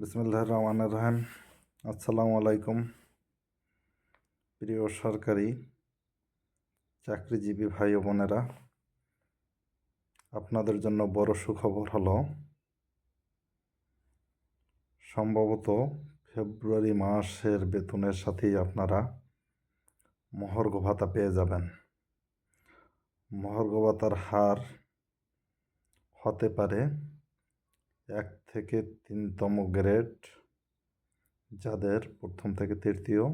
বিসমিল্লাহির রহমানির রহিম। আসসালামু আলাইকুম। প্রিয় সরকারি চাকরিজীবী ভাই ও বোনেরা, আপনাদের জন্য বড় সুখবর হলো সম্ভবত ফেব্রুয়ারি মাসের বেতনের সাথেই আপনারা মহার্ঘ ভাতা পেয়ে যাবেন। মহার্ঘ ভাতার হার হতে পারে 1 থেকে 3তম গ্রেড, যাদের প্রথম থেকে তৃতীয়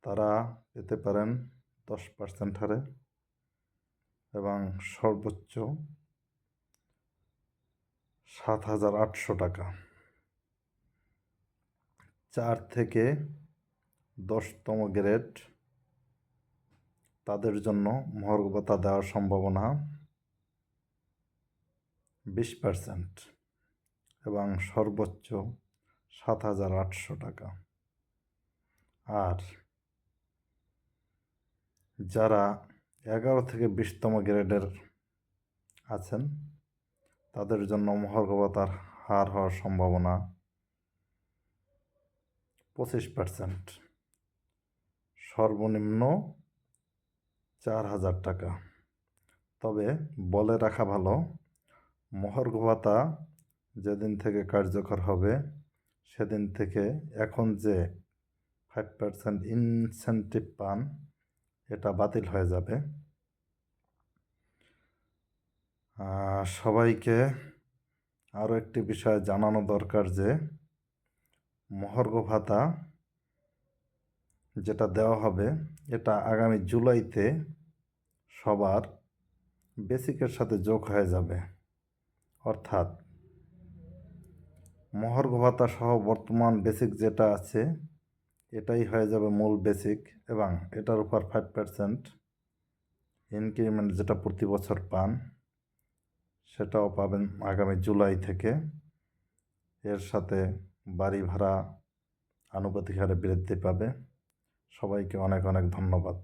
তারা পেতে পারেন 10% হারে এবং সর্বোচ্চ 7,800 টাকা। 4 থেকে 10তম গ্রেড তাদের জন্য মহার্ঘ ভাতা দেওয়ার সম্ভাবনা 20% এবং সর্বোচ্চ 7,800 টাকা। আর যারা 11 থেকে 20তম গ্রেডের আছেন তাদের জন্য মহার্ঘ ভাতার হার হওয়ার সম্ভাবনা 25%, সর্বনিম্ন 4,000 টাকা। তবে বলে রাখা ভালো, মহার্ঘ ভাতা যেদিন থেকে কার্যকর হবে সেদিন থেকে এখন যে 5% ইনসেন্টিভ পান এটা বাতিল হয়ে যাবে। সবাইকে আরও একটি বিষয় জানানো দরকার যে মহার্ঘ ভাতা যেটা দেওয়া হবে এটা আগামী জুলাইতে সবার বেসিকের সাথে যোগ হয়ে যাবে। অর্থাৎ মহার্ঘ ভাতা সহ বর্তমান বেসিক যেটা আছে এটাই হয়ে যাবে মূল বেসিক, এবং এটার উপর 5% ইনক্রিমেন্ট যেটা প্রতি বছর পান সেটাও পাবেন আগামী জুলাই থেকে। এর সাথে বাড়ি ভাড়া আনুপাতিক হারে বৃদ্ধি পাবে। সবাইকে অনেক অনেক ধন্যবাদ।